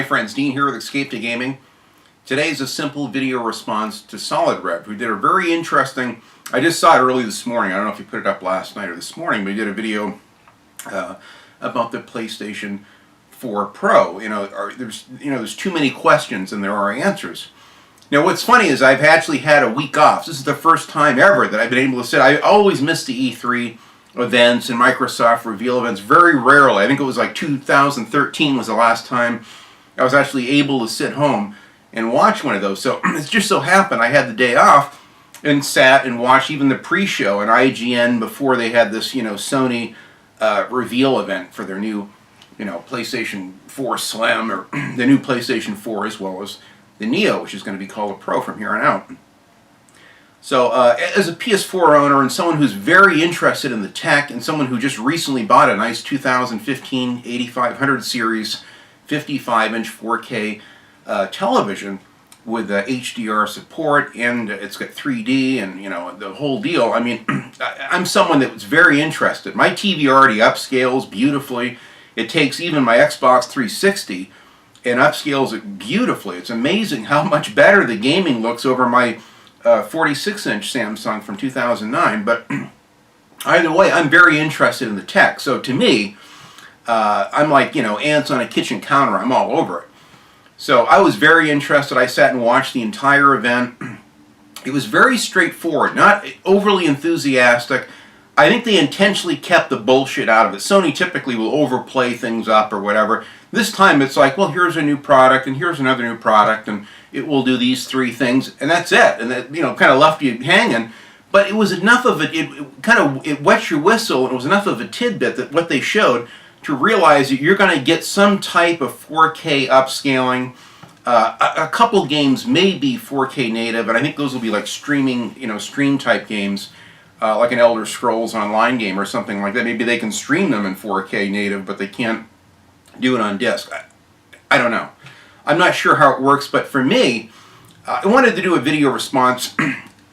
friends, Dean here with Escape to Gaming. Today is a simple video response to Solidrev, who did a very interesting, I just saw it early this morning, I don't know if you put it up last night or this morning, but he did a video about the PlayStation 4 Pro. There's too many questions and there are answers. Now what's funny is I've actually had a week off. This is the first time ever that I've been able to sit. I always miss the E3 events and Microsoft reveal events, very rarely. I think it was like 2013 was the last time I was actually able to sit home and watch one of those. So it just so happened I had the day off and sat and watched even the pre-show on IGN before they had this, Sony reveal event for their new, PlayStation 4 Slim, or the new PlayStation 4, as well as the Neo, which is going to be called a Pro from here on out. So as a PS4 owner and someone who's very interested in the tech and someone who just recently bought a nice 2015 8500 series 55-inch 4K television with HDR support, and it's got 3D and the whole deal. I mean, I'm someone that was very interested. My TV already upscales beautifully. It takes even my Xbox 360 and upscales it beautifully. It's amazing how much better the gaming looks over my 46-inch Samsung from 2009. But either way, I'm very interested in the tech. So to me, I'm like, ants on a kitchen counter. I'm all over it. So I was very interested. I sat and watched the entire event. It was very straightforward, not overly enthusiastic. I think they intentionally kept the bullshit out of it. Sony typically will overplay things up or whatever. This time it's like, well, here's a new product and here's another new product and it will do these three things and that's it. And that, kind of left you hanging. But it was enough of it, it wets your whistle, and it was enough of a tidbit that what they showed to realize that you're going to get some type of 4K upscaling. A couple games may be 4K native, and I think those will be like streaming, stream type games, like an Elder Scrolls Online game or something like that. Maybe they can stream them in 4K native, but they can't do it on disc. I don't know. I'm not sure how it works, but for me, I wanted to do a video response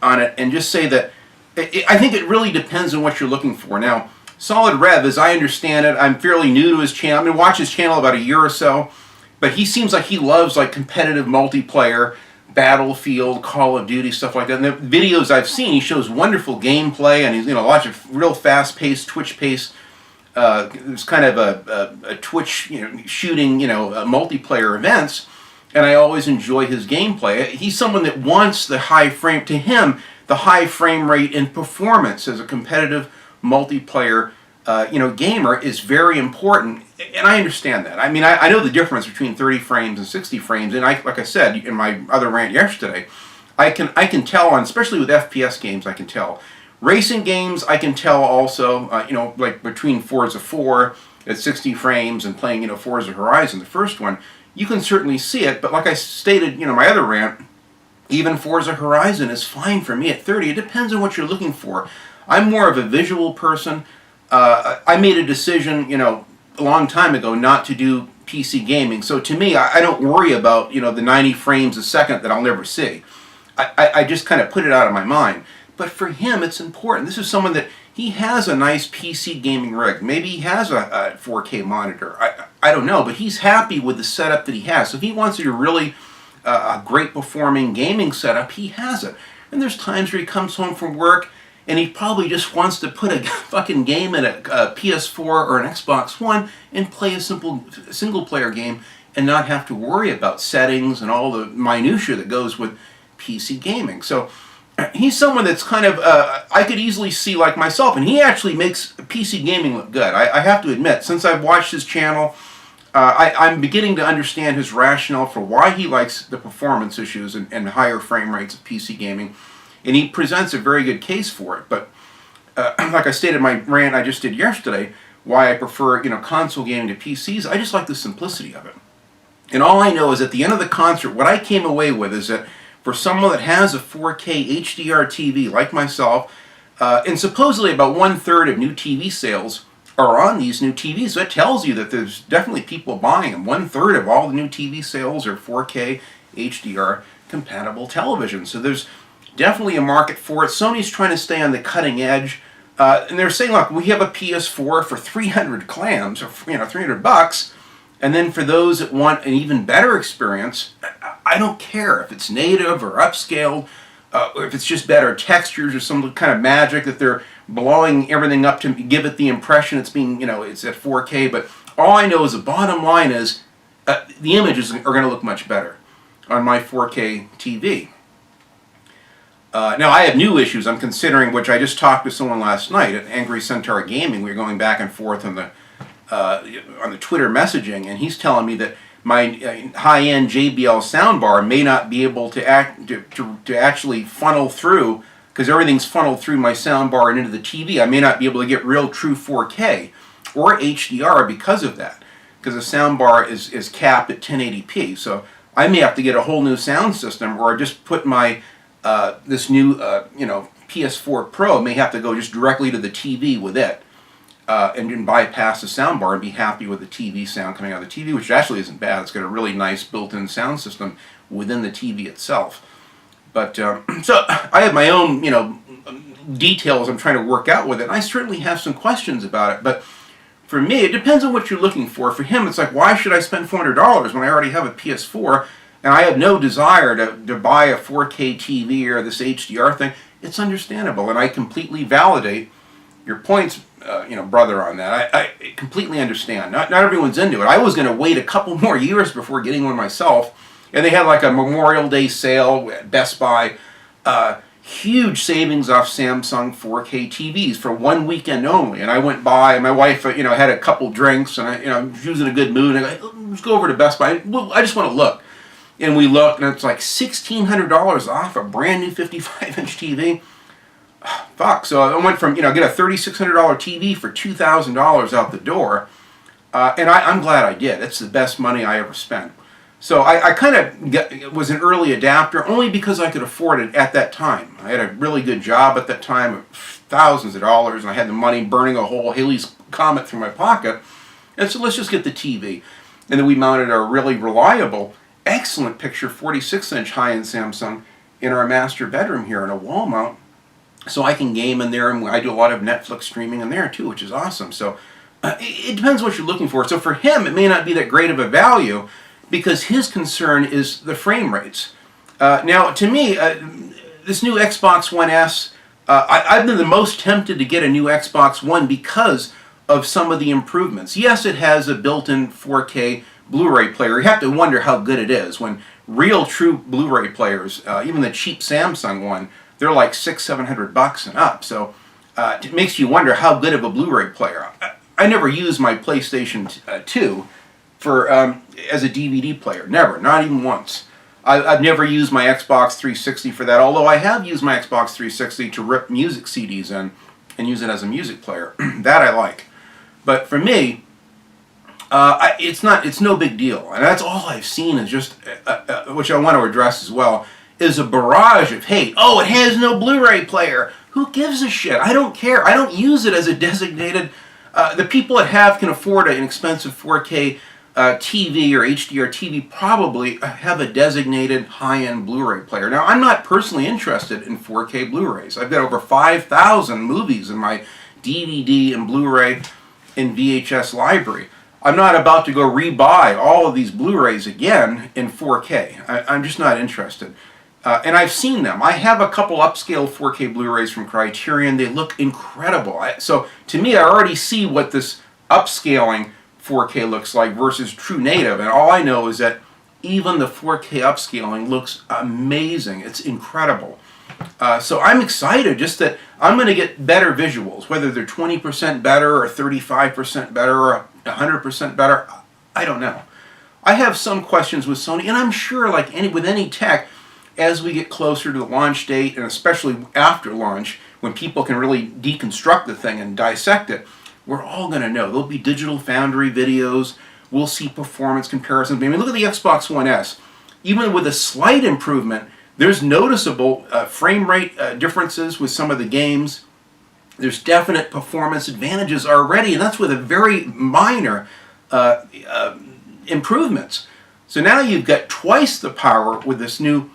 on it and just say that I think it really depends on what you're looking for. Now, Solidrev, as I understand it, I'm fairly new to his channel. I've been watching his channel about a year or so, but he seems like he loves like competitive multiplayer, Battlefield, Call of Duty, stuff like that. And the videos I've seen, he shows wonderful gameplay, and he's lots of real fast-paced, Twitch-paced. It's kind of a Twitch, shooting, multiplayer events, and I always enjoy his gameplay. He's someone that wants the high frame. To him, the high frame rate and performance as a competitive multiplayer, gamer is very important, and I understand that. I mean, I know the difference between 30 frames and 60 frames, and like I said in my other rant yesterday, I can tell on, especially with FPS games, I can tell. Racing games, I can tell also, like between Forza 4 at 60 frames and playing, Forza Horizon, the first one, you can certainly see it, but like I stated, my other rant, even Forza Horizon is fine for me at 30. It depends on what you're looking for. I'm more of a visual person. I made a decision, a long time ago not to do PC gaming. So to me, I don't worry about, the 90 frames a second that I'll never see. I just kind of put it out of my mind. But for him, it's important. This is someone that he has a nice PC gaming rig. Maybe he has a 4K monitor. I don't know, but he's happy with the setup that he has. So if he wants a really great performing gaming setup, he has it. And there's times where he comes home from work and he probably just wants to put a fucking game in a PS4 or an Xbox One and play a simple single-player game and not have to worry about settings and all the minutia that goes with PC gaming. So he's someone that's kind of, I could easily see like myself, and he actually makes PC gaming look good. I have to admit, since I've watched his channel, I'm beginning to understand his rationale for why he likes the performance issues and higher frame rates of PC gaming. And he presents a very good case for it. But like I stated in my rant I just did yesterday, why I prefer console gaming to PCs, I just like the simplicity of it. And all I know is at the end of the concert, what I came away with is that for someone that has a 4K HDR TV like myself, and supposedly about 1/3 of new TV sales are on these new TVs, so that tells you that there's definitely people buying them. 1/3 of all the new TV sales are 4K HDR compatible televisions. So there's definitely a market for it. Sony's trying to stay on the cutting edge, and they're saying, look, we have a PS4 for 300 clams, or $300, And then for those that want an even better experience, I don't care if it's native or upscaled, or if it's just better textures or some kind of magic that they're blowing everything up to give it the impression it's being, it's at 4K. But all I know is the bottom line is the images are going to look much better on my 4K TV. Now I have new issues I'm considering, which I just talked to someone last night at Angry Centaur Gaming. We were going back and forth on the Twitter messaging, and he's telling me that my high-end JBL soundbar may not be able to actually funnel through, because everything's funneled through my soundbar and into the TV. I may not be able to get real true 4K or HDR because of that, because the soundbar is capped at 1080p. So I may have to get a whole new sound system, or just put my this new PS4 Pro may have to go just directly to the TV with it, and then bypass the soundbar and be happy with the TV sound coming out of the TV, which actually isn't bad. It's got a really nice built-in sound system within the TV itself. But so I have my own details I'm trying to work out with it. I certainly have some questions about it, but for me, it depends on what you're looking for. For him, it's like, why should I spend $400 when I already have a PS4 and I have no desire to buy a 4K TV or this HDR thing? It's understandable, and I completely validate your points, brother, on that. I completely understand. Not everyone's into it. I was going to wait a couple more years before getting one myself, and they had like a Memorial Day sale at Best Buy. Huge savings off Samsung 4K TVs for one weekend only. And I went by, and my wife, had a couple drinks, and she was in a good mood. And I go, let's go over to Best Buy. Well, I just want to look. And we looked, and it's like $1,600 off a brand new 55-inch TV. Fuck. So I went from, get a $3,600 TV for $2,000 out the door. And I'm glad I did. It's the best money I ever spent. So I kind of was an early adapter only because I could afford it at that time. I had a really good job at that time, thousands of dollars, and I had the money burning a whole Halley's Comet through my pocket. And so let's just get the TV. And then we mounted a really reliable, excellent picture 46-inch high-end Samsung in our master bedroom here in a wall mount. So I can game in there, and I do a lot of Netflix streaming in there too, which is awesome. So it depends what you're looking for. So for him, it may not be that great of a value, because his concern is the frame rates. Now, to me, this new Xbox One S, I've been the most tempted to get a new Xbox One because of some of the improvements. Yes, it has a built-in 4K Blu-ray player. You have to wonder how good it is when real, true Blu-ray players, even the cheap Samsung one, they're like $600-700 and up. So it makes you wonder how good of a Blu-ray player. I never used my PlayStation 2 for as a DVD player. Never, not even once. I've never used my Xbox 360 for that, although I have used my Xbox 360 to rip music CDs in and use it as a music player. That I like. But for me, it's no big deal. And that's all I've seen is just, which I want to address as well, is a barrage of hate. Oh, it has no Blu-ray player. Who gives a shit? I don't care. I don't use it as a designated... the people that can afford an expensive 4K TV or HDR TV probably have a designated high-end Blu-ray player. Now, I'm not personally interested in 4K Blu-rays. I've got over 5,000 movies in my DVD and Blu-ray and VHS library. I'm not about to go rebuy all of these Blu-rays again in 4K. I'm just not interested. And I've seen them. I have a couple upscale 4K Blu-rays from Criterion. They look incredible. So to me, I already see what this upscaling 4K looks like versus true native. And all I know is that even the 4K upscaling looks amazing. It's incredible. So I'm excited just that I'm going to get better visuals, whether they're 20% better or 35% better or 100% better. I don't know. I have some questions with Sony, and I'm sure like with any tech, as we get closer to the launch date, and especially after launch, when people can really deconstruct the thing and dissect it, we're all going to know. There'll be Digital Foundry videos. We'll see performance comparisons. I mean, look at the Xbox One S. Even with a slight improvement, there's noticeable frame rate differences with some of the games. There's definite performance advantages already, and that's with a very minor improvements. So now you've got twice the power with this new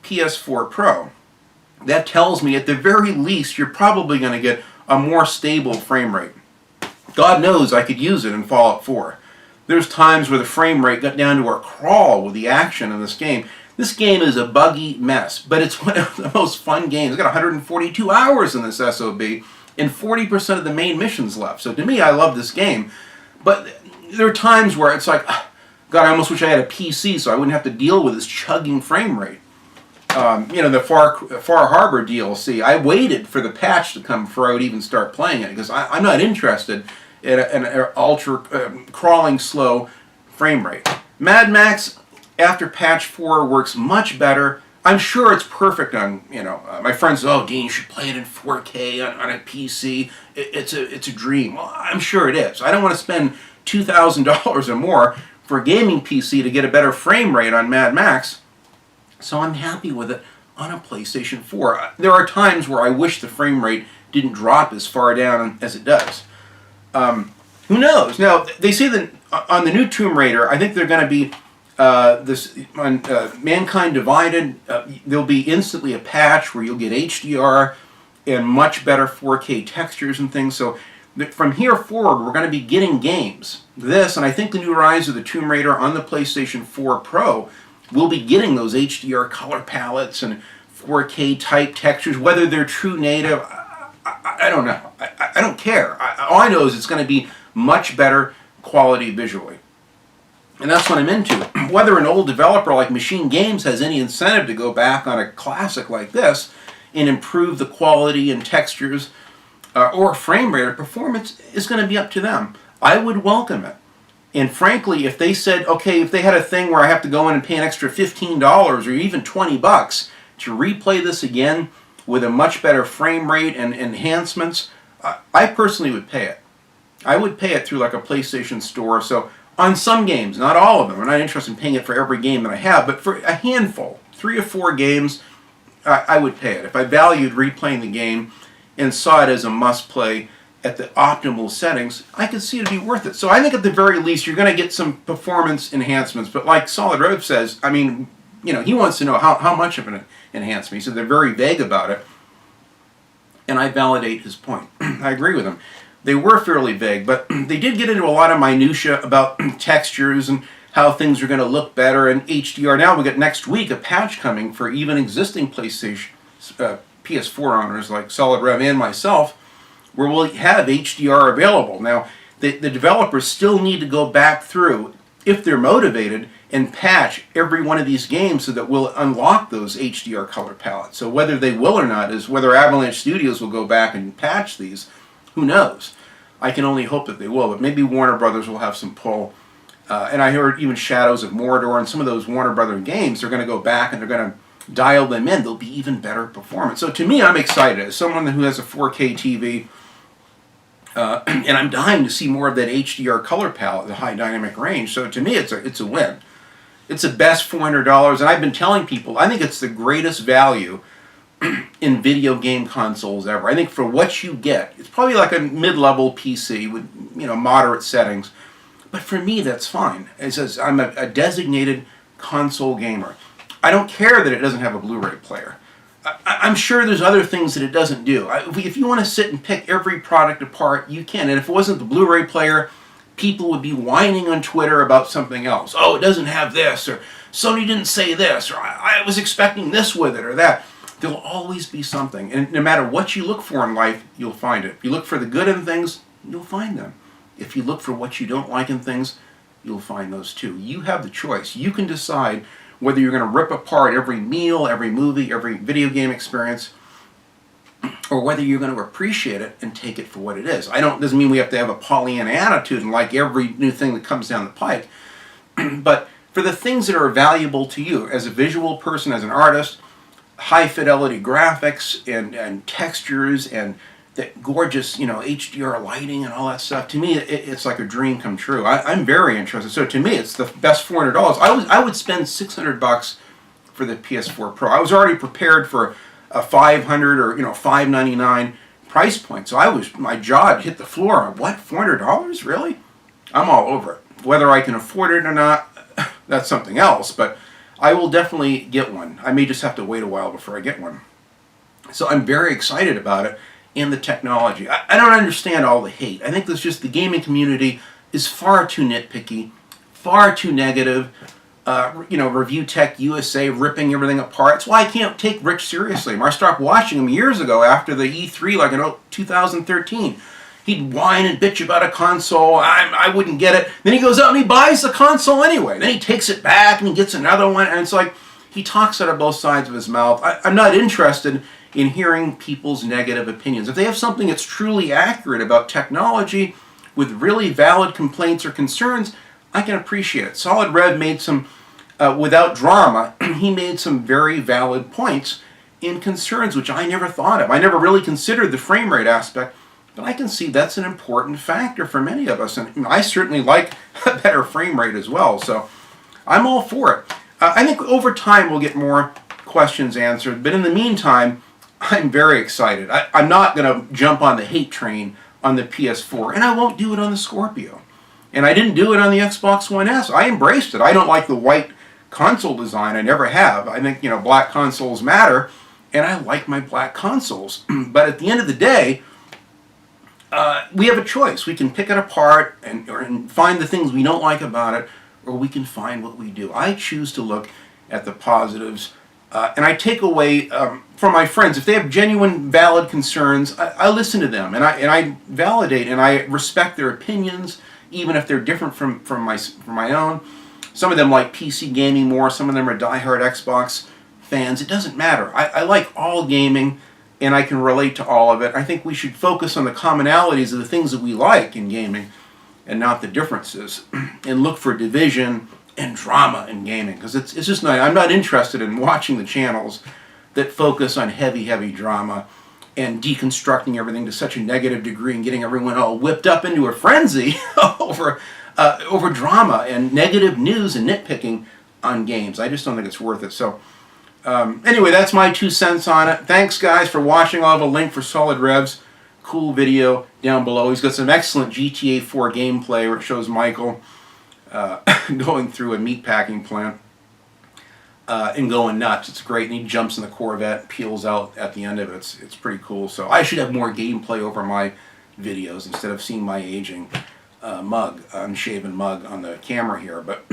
PS4 Pro. That tells me at the very least you're probably going to get a more stable frame rate. God knows I could use it in Fallout 4. There's times where the frame rate got down to a crawl with the action in this game. This game is a buggy mess, but it's one of the most fun games. It's got 142 hours in this SOB and 40% of the main missions left. So to me, I love this game. But there are times where it's like, God, I almost wish I had a PC so I wouldn't have to deal with this chugging frame rate. The Far Harbor DLC, I waited for the patch to come before I would even start playing it because I'm not interested in an ultra crawling slow frame rate. Mad Max, after patch 4, works much better. I'm sure it's perfect on, my friends say, oh, Dean, you should play it in 4K on a PC. It's a dream. Well, I'm sure it is. I don't want to spend $2,000 or more for a gaming PC to get a better frame rate on Mad Max. So I'm happy with it on a PlayStation 4. There are times where I wish the frame rate didn't drop as far down as it does. Who knows? Now, they say that on the new Tomb Raider, I think they're going to be on Mankind Divided, there'll be instantly a patch where you'll get HDR and much better 4K textures and things. So from here forward, we're going to be getting games. This, and I think the new Rise of the Tomb Raider on the PlayStation 4 Pro, we'll be getting those HDR color palettes and 4K type textures, whether they're true native. I don't know. I don't care. All I know is it's going to be much better quality visually. And that's what I'm into. Whether an old developer like Machine Games has any incentive to go back on a classic like this and improve the quality and textures or frame rate or performance is going to be up to them. I would welcome it. And frankly, if they said, okay, if they had a thing where I have to go in and pay an extra $15 or even $20 to replay this again with a much better frame rate and enhancements, I personally would pay it. I would pay it through like a PlayStation Store. So on some games, not all of them, I'm not interested in paying it for every game that I have, but for a handful, 3 or 4 games, I would pay it. If I valued replaying the game and saw it as a must-play at the optimal settings, I could see it to be worth it. So I think at the very least, you're going to get some performance enhancements. But like Solidrev says, I mean, he wants to know how much of an enhancement. He said they're very vague about it. And I validate his point. I agree with him. They were fairly vague, but they did get into a lot of minutia about textures and how things are going to look better and HDR. Now we got next week a patch coming for even existing PlayStation PS4 owners like Solidrev and myself, where we'll have HDR available. Now, the developers still need to go back through, if they're motivated, and patch every one of these games so that we'll unlock those HDR color palettes. So whether they will or not is whether Avalanche Studios will go back and patch these. Who knows? I can only hope that they will, but maybe Warner Brothers will have some pull. And I heard even Shadows of Mordor and some of those Warner Brothers games, they're going to go back and they're going to dial them in. They'll be even better performance. So to me, I'm excited. As someone who has a 4K TV, and I'm dying to see more of that HDR color palette, the high dynamic range. So to me, it's a win. It's the best $400, and I've been telling people, I think it's the greatest value in video game consoles ever. I think for what you get, it's probably like a mid-level PC with moderate settings, but for me that's fine. It says I'm a designated console gamer. I don't care that it doesn't have a Blu-ray player. I'm sure there's other things that it doesn't do. If you want to sit and pick every product apart, you can. And if it wasn't the Blu-ray player, people would be whining on Twitter about something else. Oh, it doesn't have this, or Sony didn't say this, or I was expecting this with it, or that. There'll always be something. And no matter what you look for in life, you'll find it. If you look for the good in things, you'll find them. If you look for what you don't like in things, you'll find those too. You have the choice. You can decide whether you're going to rip apart every meal, every movie, every video game experience, or whether you're going to appreciate it and take it for what it is. Doesn't mean we have to have a Pollyanna attitude and like every new thing that comes down the pike. But for the things that are valuable to you as a visual person, as an artist, high fidelity graphics and textures and that gorgeous, HDR lighting and all that stuff. To me, it's like a dream come true. I'm very interested. So to me, it's the best $400. I would spend $600 for the PS4 Pro. I was already prepared for a $500 or $599 price point. So my jaw hit the floor. What, $400? Really? I'm all over it. Whether I can afford it or not, that's something else. But I will definitely get one. I may just have to wait a while before I get one. So I'm very excited about it and the technology. I don't understand all the hate. I think that's just the gaming community is far too nitpicky, far too negative. Review Tech USA ripping everything apart. That's why I can't take Rich seriously. I stopped watching him years ago after the E3, like in 2013. He'd whine and bitch about a console. I wouldn't get it. Then he goes out and he buys the console anyway. Then he takes it back and he gets another one. And it's like he talks out of both sides of his mouth. I'm not interested in hearing people's negative opinions. If they have something that's truly accurate about technology with really valid complaints or concerns, I can appreciate it. Solidrev made some, without drama, he made some very valid points in concerns which I never thought of. I never really considered the frame rate aspect, but I can see that's an important factor for many of us. And I certainly like a better frame rate as well, so I'm all for it. I think over time we'll get more questions answered, but in the meantime, I'm very excited. I'm not going to jump on the hate train on the PS4, and I won't do it on the Scorpio. And I didn't do it on the Xbox One S. I embraced it. I don't like the white console design. I never have. I think, black consoles matter, and I like my black consoles. But at the end of the day, we have a choice. We can pick it apart and find the things we don't like about it, or we can find what we do. I choose to look at the positives, and I take away from my friends. If they have genuine, valid concerns, I listen to them, and I validate and I respect their opinions, even if they're different from my own. Some of them like PC gaming more, some of them are diehard Xbox fans. It doesn't matter. I like all gaming, and I can relate to all of it. I think we should focus on the commonalities of the things that we like in gaming and not the differences, and look for division and drama in gaming, because it's just not, I'm not interested in watching the channels that focus on heavy drama and deconstructing everything to such a negative degree and getting everyone all whipped up into a frenzy over drama and negative news and nitpicking on games. I just don't think it's worth it. So anyway, that's my 2 cents on it. Thanks, guys, for watching. I'll have a link for Solidrev's cool video down below. He's got some excellent GTA 4 gameplay where it shows Michael going through a meatpacking plant and going nuts. It's great, and he jumps in the Corvette, peels out at the end of it. It's pretty cool. So I should have more gameplay over my videos instead of seeing my aging unshaven mug on the camera here. But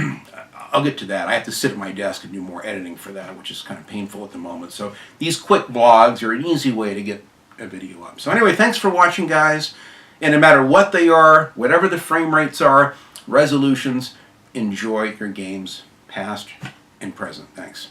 I'll get to that. I have to sit at my desk and do more editing for that, which is kind of painful at the moment. So these quick vlogs are an easy way to get a video up. So anyway, thanks for watching, guys. And no matter what they are, whatever the frame rates are, resolutions, enjoy your games, past and present. Thanks.